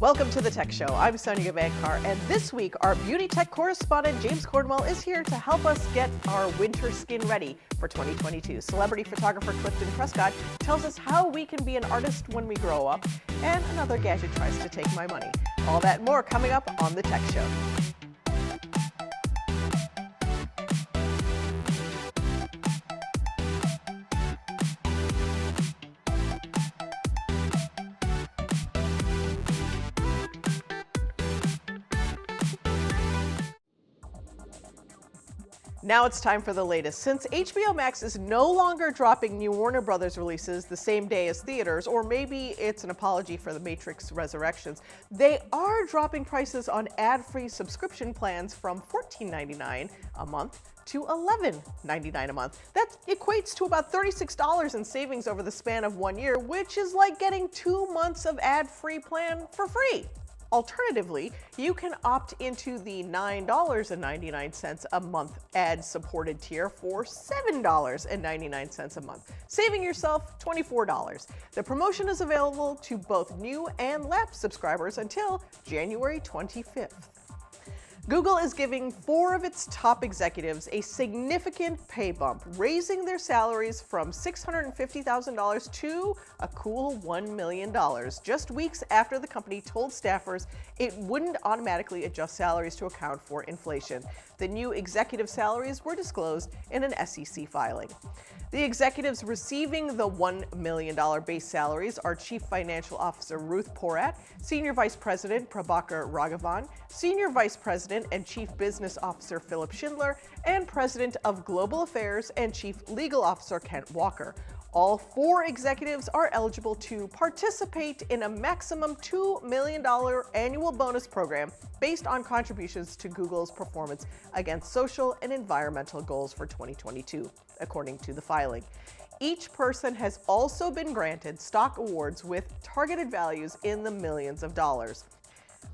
Welcome to the Tech Show. I'm Sonia Gavankar, and this week our beauty tech correspondent James Cornwell is here to help us get our winter skin ready for 2022. Celebrity photographer Clifton Prescott tells us how we can be an artist when we grow up, and another gadget tries to take my money. All that and more coming up on the Tech Show. Now it's time for the latest. Since HBO Max is no longer dropping new Warner Brothers releases the same day as theaters, or maybe it's an apology for the Matrix Resurrections, they are dropping prices on ad-free subscription plans from $14.99 a month to $11.99 a month. That equates to about $36 in savings over the span of 1 year, which is like getting 2 months of ad-free plan for free. Alternatively, you can opt into the $9.99 a month ad-supported tier for $7.99 a month, saving yourself $24. The promotion is available to both new and lapsed subscribers until January 25th. Google is giving 4 of its top executives a significant pay bump, raising their salaries from $650,000 to a cool $1 million, just weeks after the company told staffers it wouldn't automatically adjust salaries to account for inflation. The new executive salaries were disclosed in an SEC filing. The executives receiving the $1 million base salaries are Chief Financial Officer Ruth Porat, Senior Vice President Prabhakar Raghavan, Senior Vice President and Chief Business Officer Philip Schindler, and President of Global Affairs and Chief Legal Officer Kent Walker. All 4 executives are eligible to participate in a maximum $2 million annual bonus program based on contributions to Google's performance against social and environmental goals for 2022, according to the filing. Each person has also been granted stock awards with targeted values in the millions of dollars.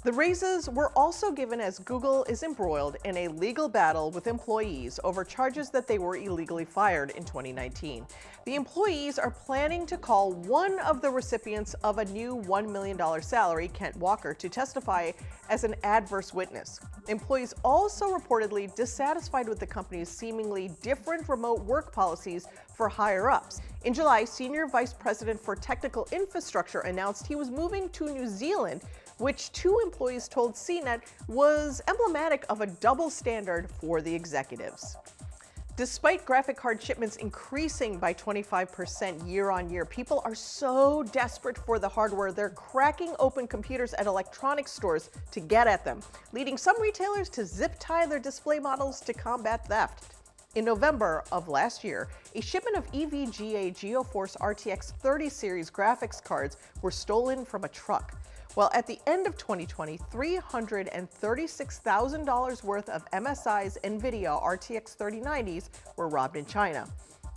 The raises were also given as Google is embroiled in a legal battle with employees over charges that they were illegally fired in 2019. The employees are planning to call one of the recipients of a new $1 million salary, Kent Walker, to testify as an adverse witness. Employees also reportedly dissatisfied with the company's seemingly different remote work policies for higher-ups. In July, Senior Vice President for Technical Infrastructure announced he was moving to New Zealand, which 2 employees told CNET was emblematic of a double standard for the executives. Despite graphic card shipments increasing by 25% year-on-year, people are so desperate for the hardware they're cracking open computers at electronics stores to get at them, leading some retailers to zip-tie their display models to combat theft. In November of last year, a shipment of EVGA GeoForce RTX 30 series graphics cards were stolen from a truck. While at the end of 2020, $336,000 worth of MSI's NVIDIA RTX 3090s were robbed in China.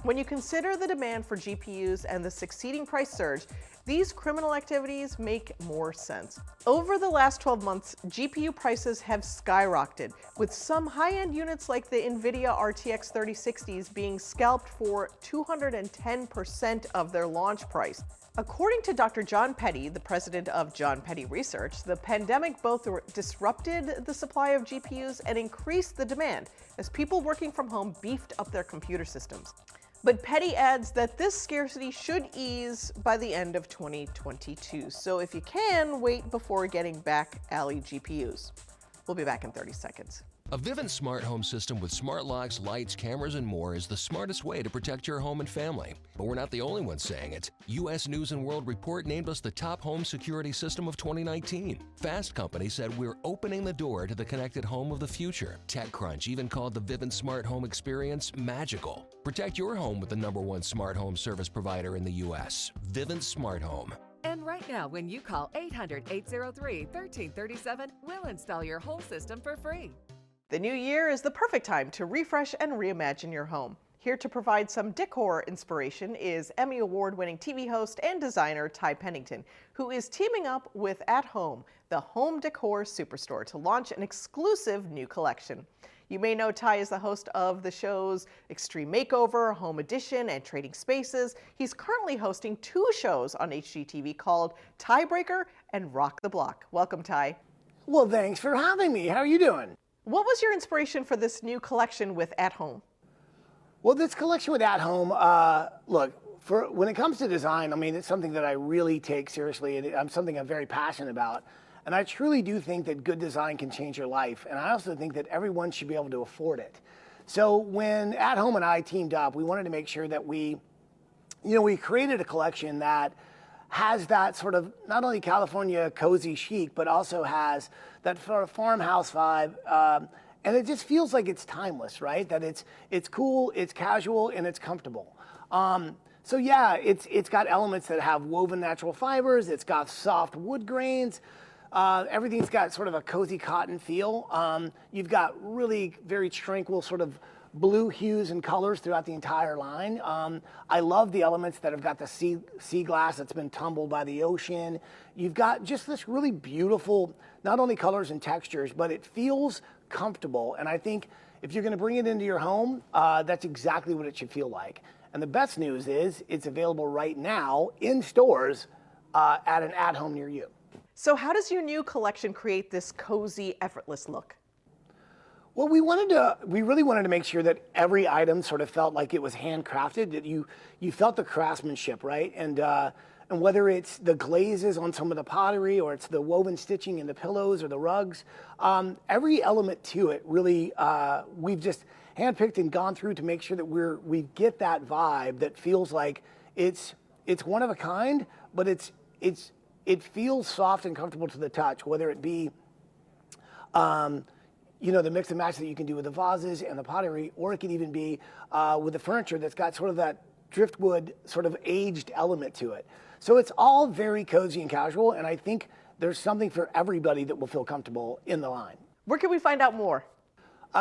When you consider the demand for GPUs and the succeeding price surge, these criminal activities make more sense. Over the last 12 months, GPU prices have skyrocketed, with some high-end units like the NVIDIA RTX 3060s being scalped for 210% of their launch price. According to Dr. John Petty, the president of John Petty Research, the pandemic both disrupted the supply of GPUs and increased the demand as people working from home beefed up their computer systems. But Petty adds that this scarcity should ease by the end of 2022. So if you can, wait before getting back alley GPUs. We'll be back in 30 seconds. A Vivint smart home system with smart locks, lights, cameras, and more is the smartest way to protect your home and family. But we're not the only ones saying it. U.S. News & World Report named us the top home security system of 2019. Fast Company said we're opening the door to the connected home of the future. TechCrunch even called the Vivint smart home experience magical. Protect your home with the #1 smart home service provider in the U.S., Vivint Smart Home. And right now, when you call 800-803-1337, we'll install your whole system for free. The new year is the perfect time to refresh and reimagine your home. Here to provide some decor inspiration is Emmy Award-winning TV host and designer Ty Pennington, who is teaming up with At Home, the home decor superstore, to launch an exclusive new collection. You may know Ty is the host of the shows Extreme Makeover, Home Edition, and Trading Spaces. He's currently hosting 2 shows on HGTV called Tiebreaker and rock the block. Welcome, Ty. Well, thanks for having me. How are you doing? What was your inspiration for this new collection with At Home? Well, this collection with At Home, look, when it comes to design, I mean, it's something that I really take seriously, and I'm something I'm very passionate about. And I truly do think that good design can change your life. And I also think that everyone should be able to afford it. So when At Home and I teamed up, we wanted to make sure that we created a collection that has that sort of not only California cozy chic, but also has that sort of farmhouse vibe. And it just feels like it's timeless, right? That it's cool, it's casual, and it's comfortable. So yeah, it's got elements that have woven natural fibers. It's got soft wood grains. Everything's got sort of a cozy cotton feel. You've got really very tranquil sort of blue hues and colors throughout the entire line. I love the elements that have got the sea glass that's been tumbled by the ocean. You've got just this really beautiful, not only colors and textures, but it feels comfortable. And I think if you're gonna bring it into your home, that's exactly what it should feel like. And the best news is it's available right now in stores at an At Home near you. So how does your new collection create this cozy, effortless look? Well, we really wanted to make sure that every item sort of felt like it was handcrafted, that you felt the craftsmanship, right? And whether it's the glazes on some of the pottery, or it's the woven stitching in the pillows or the rugs, every element to it really we've just handpicked and gone through to make sure that we get that vibe that feels like it's one of a kind, but it feels soft and comfortable to the touch, whether it be the mix and match that you can do with the vases and the pottery, or it could even be with the furniture that's got sort of that driftwood sort of aged element to it. So it's all very cozy and casual, and I think there's something for everybody that will feel comfortable in the line. Where can we find out more?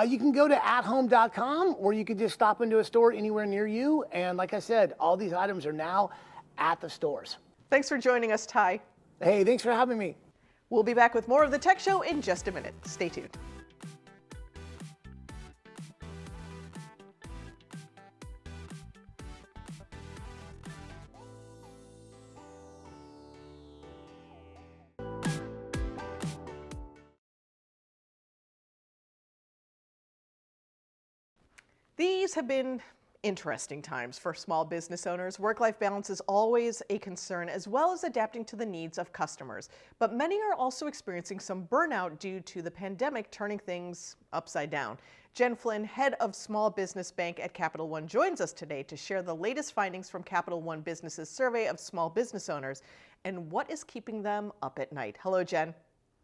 You can go to athome.com, or you can just stop into a store anywhere near you. And like I said, all these items are now at the stores. Thanks for joining us, Ty. Hey, thanks for having me. We'll be back with more of the Tech Show in just a minute. Stay tuned. These have been interesting times for small business owners. Work-life balance is always a concern, as well as adapting to the needs of customers. But many are also experiencing some burnout due to the pandemic turning things upside down. Jen Flynn, head of Small Business Bank at Capital One, joins us today to share the latest findings from Capital One Business's survey of small business owners and what is keeping them up at night. Hello, Jen.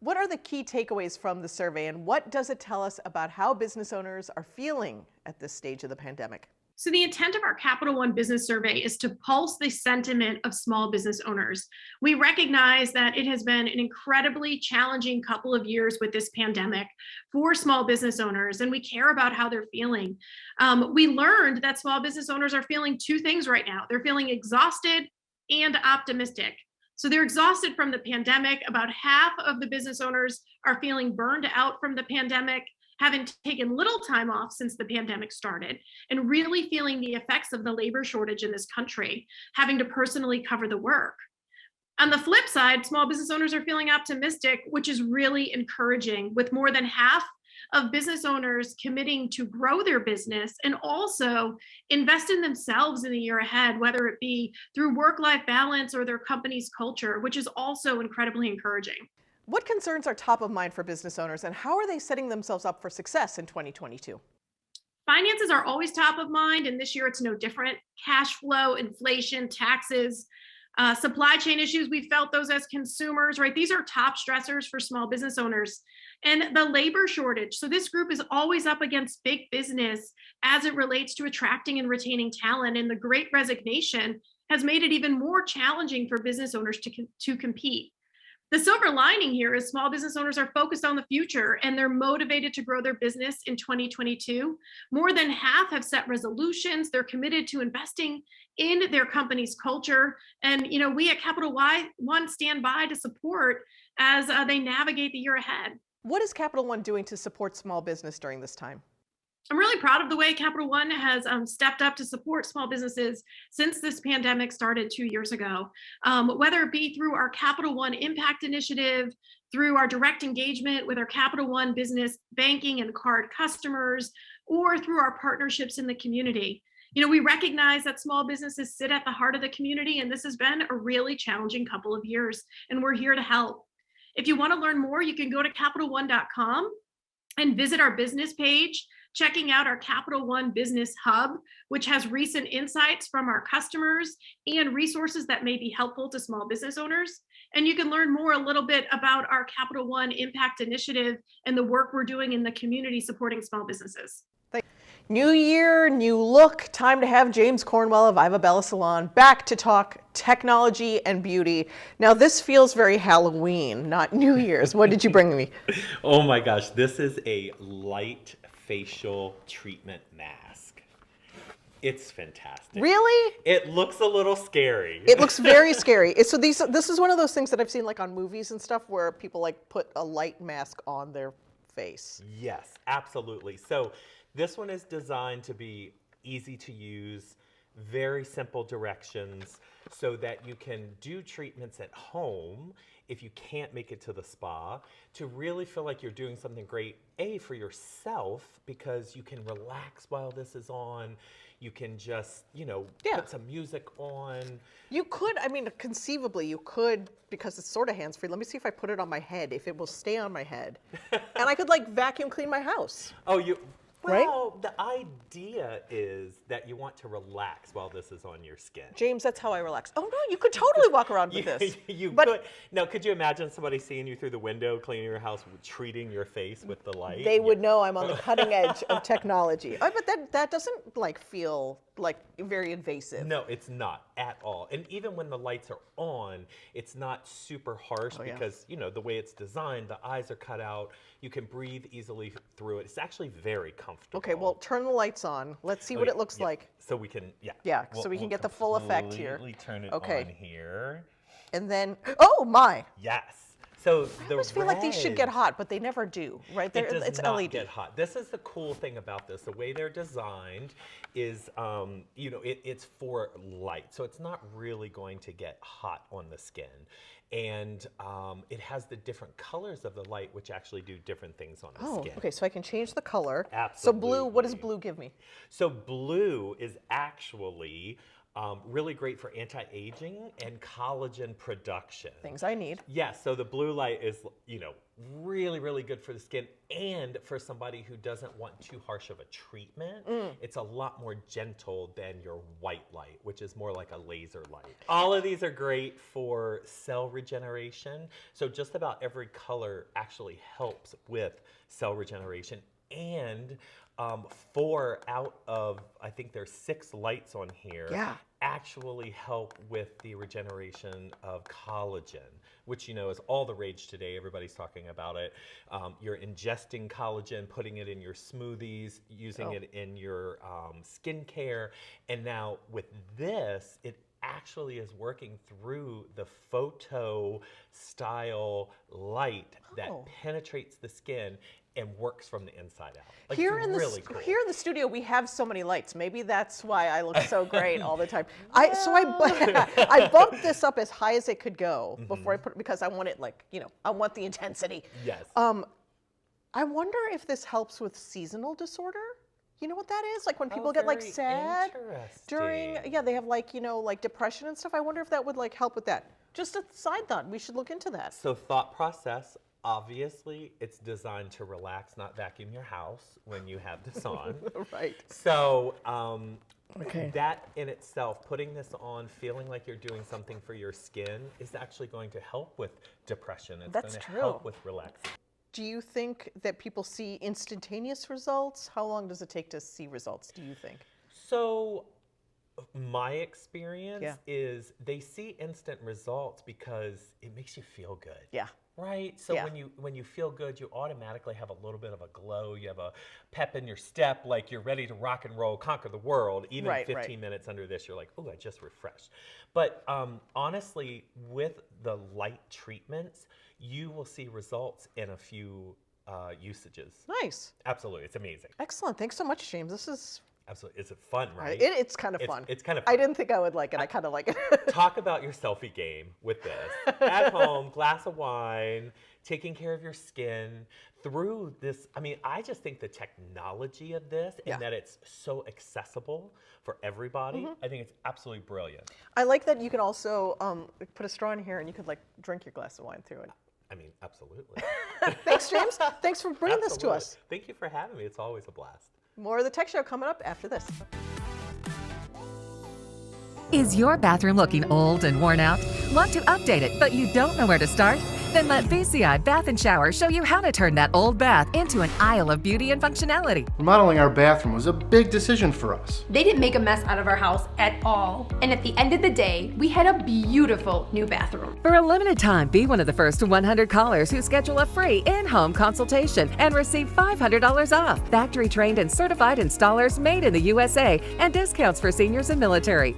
What are the key takeaways from the survey, and what does it tell us about how business owners are feeling at this stage of the pandemic? So the intent of our Capital One Business Survey is to pulse the sentiment of small business owners. We recognize that it has been an incredibly challenging couple of years with this pandemic for small business owners, and we care about how they're feeling. We learned that small business owners are feeling two things right now. They're feeling exhausted and optimistic. So they're exhausted from the pandemic. About half of the business owners are feeling burned out from the pandemic, having taken little time off since the pandemic started, and really feeling the effects of the labor shortage in this country, having to personally cover the work. On the flip side, small business owners are feeling optimistic, which is really encouraging, with more than half of business owners committing to grow their business and also invest in themselves in the year ahead, whether it be through work-life balance or their company's culture, which is also incredibly encouraging. What concerns are top of mind for business owners, and how are they setting themselves up for success in 2022? Finances are always top of mind, and this year it's no different. Cash flow, inflation, taxes, supply chain issues, we felt those as consumers, right? These are top stressors for small business owners. And the labor shortage. So this group is always up against big business as it relates to attracting and retaining talent. And the Great Resignation has made it even more challenging for business owners to compete. The silver lining here is small business owners are focused on the future and they're motivated to grow their business in 2022. More than half have set resolutions. They're committed to investing in their company's culture. And we at Capital One stand by to support as they navigate the year ahead. What is Capital One doing to support small business during this time? I'm really proud of the way Capital One has stepped up to support small businesses since this pandemic started 2 years ago. Whether it be through our Capital One Impact Initiative, through our direct engagement with our Capital One business banking and card customers, or through our partnerships in the community. We recognize that small businesses sit at the heart of the community, and this has been a really challenging couple of years, and we're here to help. If you want to learn more, you can go to CapitalOne.com and visit our business page, checking out our Capital One Business Hub, which has recent insights from our customers and resources that may be helpful to small business owners. And you can learn more a little bit about our Capital One Impact Initiative and the work we're doing in the community supporting small businesses. New year, new look. Time to have James Cornwell of Iva Bella Salon back to talk technology and beauty. Now this feels very Halloween, not New Year's. What did you bring me? Oh my gosh, this is a light facial treatment mask. It's fantastic. Really? It looks a little scary. It looks very scary. So this is one of those things that I've seen like on movies and stuff where people like put a light mask on their face. Yes, absolutely. So this one is designed to be easy to use, very simple directions so that you can do treatments at home if you can't make it to the spa, to really feel like you're doing something great, for yourself, because you can relax while this is on. You can just, put some music on. You could, conceivably you could, because it's sort of hands-free. Let me see if I put it on my head, if it will stay on my head. And I could like vacuum clean my house. Oh, Right? Well, the idea is that you want to relax while this is on your skin. James, that's how I relax. Oh no, you could totally walk around with this. You could. Now, could you imagine somebody seeing you through the window, cleaning your house, treating your face with the light? They would know I'm on the cutting edge of technology. Oh, but that doesn't like feel like very invasive. No, it's not at all. And even when the lights are on, it's not super harsh because, the way it's designed, the eyes are cut out. You can breathe easily through it. It's actually very comfortable. Okay, well, turn the lights on. Let's see what it looks like. So we can, so we can get the full effect here. Completely turn it on here. And then, oh my. Yes. So I always feel like these should get hot, but they never do, right? It's LED. Get hot. This is the cool thing about this. The way they're designed is, it's for light. So it's not really going to get hot on the skin. And it has the different colors of the light, which actually do different things on the skin. Okay, so I can change the color. Absolutely. So blue, what does blue give me? So blue is actually really great for anti-aging and collagen production. Things I need. Yes, so the blue light is, really, really good for the skin, and for somebody who doesn't want too harsh of a treatment, it's a lot more gentle than your white light, which is more like a laser light. All of these are great for cell regeneration. So just about every color actually helps with cell regeneration. And 4 out of, I think there's 6 lights on here, actually help with the regeneration of collagen, which is all the rage today. Everybody's talking about it. You're ingesting collagen, putting it in your smoothies, using it in your skincare. And now with this, it actually is working through the photo style light that penetrates the skin and works from the inside out. Like, here in the studio, we have so many lights. Maybe that's why I look so great all the time. I bumped this up as high as it could go before I put it, because I want it I want the intensity. Yes. I wonder if this helps with seasonal disorder. You know what that is? Like when people get like sad during, they have like depression and stuff. I wonder if that would like help with that. Just a side thought. We should look into that. So thought process. Obviously, it's designed to relax, not vacuum your house when you have this on. Right. So that in itself, putting this on, feeling like you're doing something for your skin, is actually going to help with depression. It's going to help with relaxation. Do you think that people see instantaneous results? How long does it take to see results, do you think? So my experience is they see instant results because it makes you feel good. Yeah. Right? So when you feel good, you automatically have a little bit of a glow. You have a pep in your step, like you're ready to rock and roll, conquer the world. Even 15 minutes under this, you're like, oh, I just refreshed. But honestly, with the light treatments, you will see results in a few usages. Nice. Absolutely, it's amazing. Excellent. Thanks so much, James. This is Absolutely, is it fun, right? it's kind of fun. It's kind of I fun. didn't think I would like it. I kind of like it. Talk about your selfie game with this. At home, glass of wine, taking care of your skin through this. I mean, I just think the technology of this and that it's so accessible for everybody, I think it's absolutely brilliant. I like that you can also put a straw in here and you could like drink your glass of wine through it. I mean, absolutely. Thanks, James. Thanks for bringing this to us. Thank you for having me. It's always a blast. More of the Tech Show coming up after this. Is your bathroom looking old and worn out? Want to update it, but you don't know where to start? Then let VCI Bath and Shower show you how to turn that old bath into an aisle of beauty and functionality. Remodeling our bathroom was a big decision for us. They didn't make a mess out of our house at all. And at the end of the day, we had a beautiful new bathroom. For a limited time, be one of the first 100 callers who schedule a free in-home consultation and receive $500 off. Factory-trained and certified installers made in the USA and discounts for seniors and military.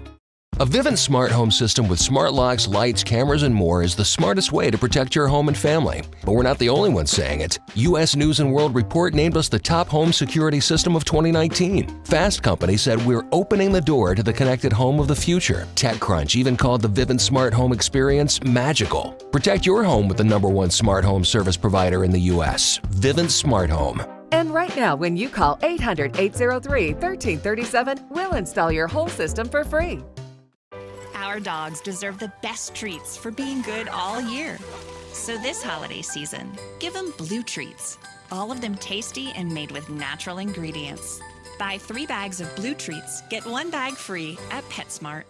A Vivint smart home system with smart locks, lights, cameras, and more is the smartest way to protect your home and family. But we're not the only ones saying it. U.S. News and World Report named us the top home security system of 2019. Fast Company said we're opening the door to the connected home of the future. TechCrunch even called the Vivint smart home experience magical. Protect your home with the #1 smart home service provider in the U.S., Vivint Smart Home. And right now, when you call 800-803-1337, we'll install your whole system for free. Our dogs deserve the best treats for being good all year. So this holiday season, give them Blue Treats. All of them tasty and made with natural ingredients. Buy 3 bags of Blue Treats, get 1 bag free at PetSmart.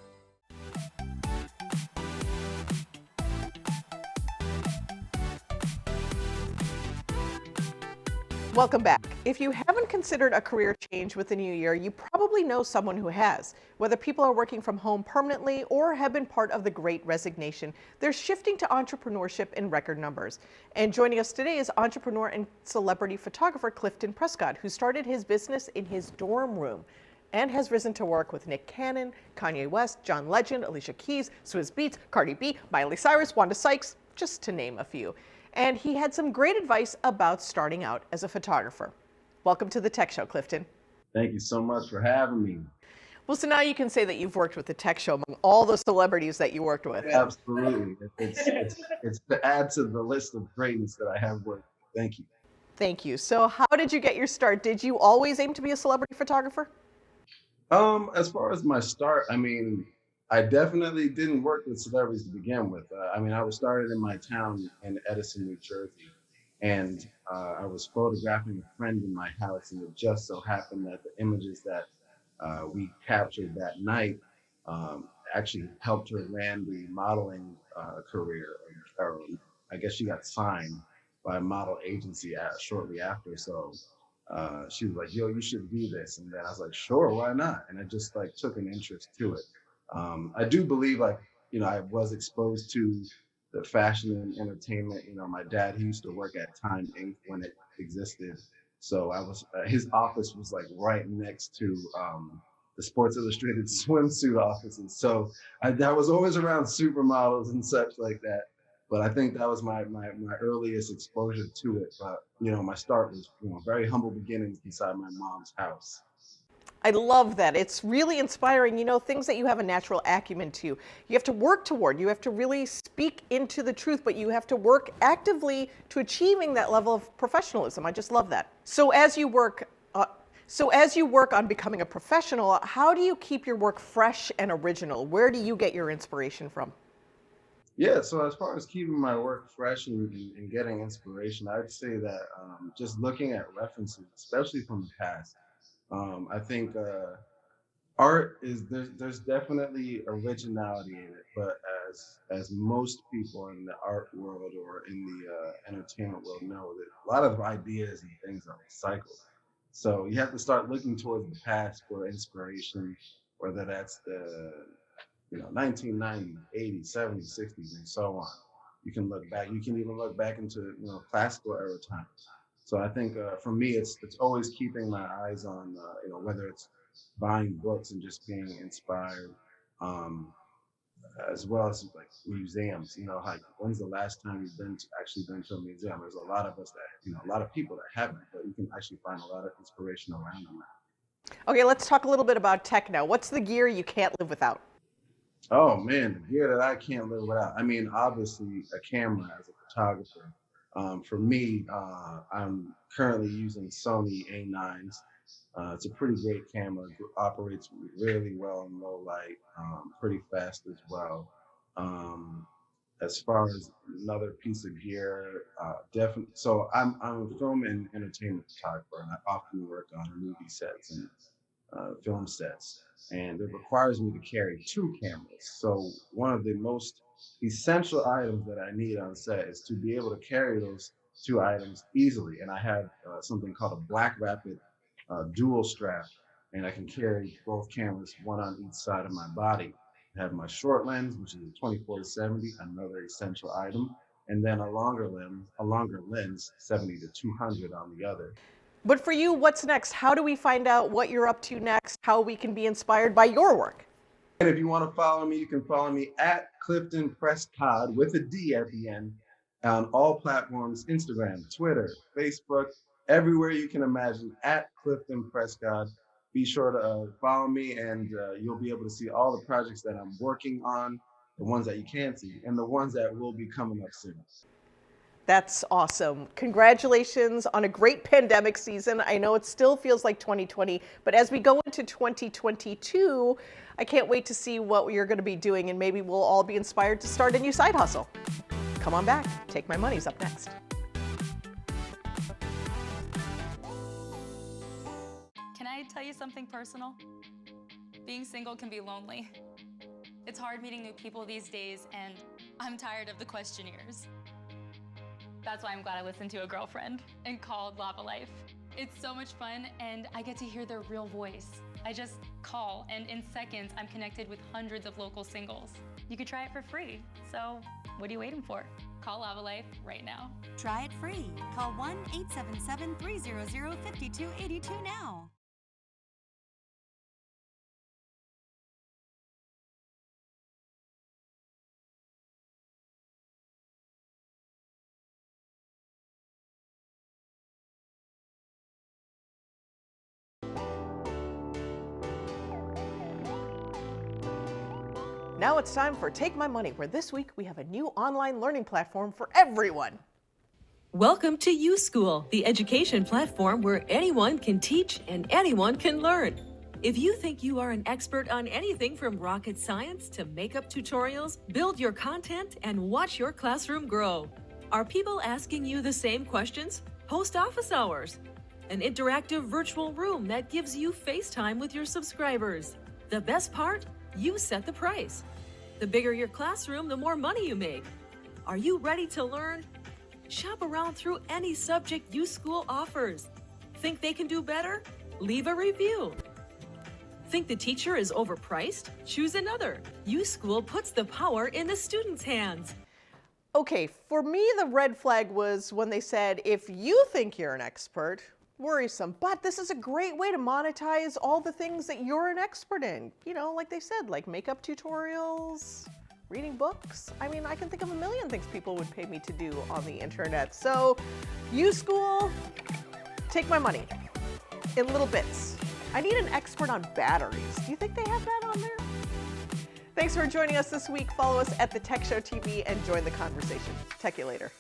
Welcome back. If you haven't considered a career change with the new year, you probably know someone who has. Whether people are working from home permanently or have been part of the Great Resignation, they're shifting to entrepreneurship in record numbers. And joining us today is entrepreneur and celebrity photographer Clifton Prescott, who started his business in his dorm room and has risen to work with Nick Cannon, Kanye West, John Legend, Alicia Keys, Swizz Beatz, Cardi B, Miley Cyrus, Wanda Sykes, just to name a few. And he had some great advice about starting out as a photographer. Welcome to the Tech Show, Clifton. Thank you so much for having me. Well, so now you can say that you've worked with the Tech Show among all the celebrities that you worked with. Absolutely. It's to add to the list of greatness that I have worked with. Thank you. Thank you. So how did you get your start? Did you always aim to be a celebrity photographer? As far as my start, I mean, I definitely didn't work with celebrities to begin with. I was started in my town in Edison, New Jersey, and I was photographing a friend in my house, and it just so happened that the images that we captured that night actually helped her land the modeling career. Or I guess she got signed by a model agency shortly after. So she was like, "Yo, you should do this," and then I was like, "Sure, why not?" And I just like took an interest to it. I do believe I was exposed to the fashion and entertainment. My dad, he used to work at Time Inc. when it existed. So his office was like right next to the Sports Illustrated swimsuit offices. So I was always around supermodels and such like that. But I think that was my earliest exposure to it. But, my start was, very humble beginnings inside my mom's house. I love that. It's really inspiring, things that you have a natural acumen to. You have to work toward, you have to really speak into the truth, but you have to work actively to achieving that level of professionalism. I just love that. So as you work on becoming a professional, how do you keep your work fresh and original? Where do you get your inspiration from? Yeah, so as far as keeping my work fresh and getting inspiration, I'd say that just looking at references, especially from the past. I think art is there's definitely originality in it, but as most people in the art world or in the entertainment world know, that a lot of ideas and things are recycled. So you have to start looking towards the past for inspiration, whether that's the 1990s, 80s, 70s, 60s, and so on. You can look back. You can even look back into classical era times. So I think for me, it's always keeping my eyes on whether it's buying books and just being inspired, as well as like museums. You know, like when's the last time you've actually been to a museum? There's a lot of us that, a lot of people that haven't, but you can actually find a lot of inspiration around them. Okay, let's talk a little bit about tech now. What's the gear you can't live without? Oh man, the gear that I can't live without. I mean, obviously a camera as a photographer. For me, I'm currently using Sony A9s. It's a pretty great camera. Operates really well in low light, pretty fast as well. As far as another piece of gear, definitely. So I'm a film and entertainment photographer, and I often work on movie sets and film sets, and it requires me to carry two cameras. So one of the most essential items that I need on set is to be able to carry those two items easily. And I have something called a Black Rapid dual strap, and I can carry both cameras, one on each side of my body. I have my short lens, which is a 24-70, another essential item, and then a longer lens, 70 to 200 on the other. But for you, what's next? How do we find out what you're up to next? How we can be inspired by your work? And if you want to follow me, you can follow me at Clifton Prescott with a D at the end on all platforms: Instagram, Twitter, Facebook, everywhere you can imagine, at Clifton Prescott. Be sure to follow me, and you'll be able to see all the projects that I'm working on, the ones that you can't see, and the ones that will be coming up soon. That's awesome. Congratulations on a great pandemic season. I know it still feels like 2020, but as we go into 2022, I can't wait to see what you're going to be doing, and maybe we'll all be inspired to start a new side hustle. Come on back. Take My Money's up next. Can I tell you something personal? Being single can be lonely. It's hard meeting new people these days, and I'm tired of the questionnaires. That's why I'm glad I listened to a girlfriend and called Lava Life. It's so much fun, and I get to hear their real voice. I just call, and in seconds, I'm connected with hundreds of local singles. You could try it for free, so what are you waiting for? Call Lava Life right now. Try it free. Call 1-877-300-5282 now. Now it's time for Take My Money, where this week we have a new online learning platform for everyone. Welcome to U-School, the education platform where anyone can teach and anyone can learn. If you think you are an expert on anything from rocket science to makeup tutorials, build your content and watch your classroom grow. Are people asking you the same questions? Host office hours, an interactive virtual room that gives you FaceTime with your subscribers. The best part? You set the price. The bigger your classroom, the more money you make. Are you ready to learn? Shop around through any subject U-School offers. Think they can do better? Leave a review. Think the teacher is overpriced? Choose another. U-School puts the power in the students' hands. Okay, for me, the red flag was when they said, if you think you're an expert, worrisome. But this is a great way to monetize all the things that you're an expert in. You know, like they said, like makeup tutorials, reading books. I mean, I can think of a million things people would pay me to do on the internet. So, U-School, take my money in little bits. I need an expert on batteries. Do you think they have that on there? Thanks for joining us this week. Follow us at The Tech Show TV and join the conversation. Tech you later.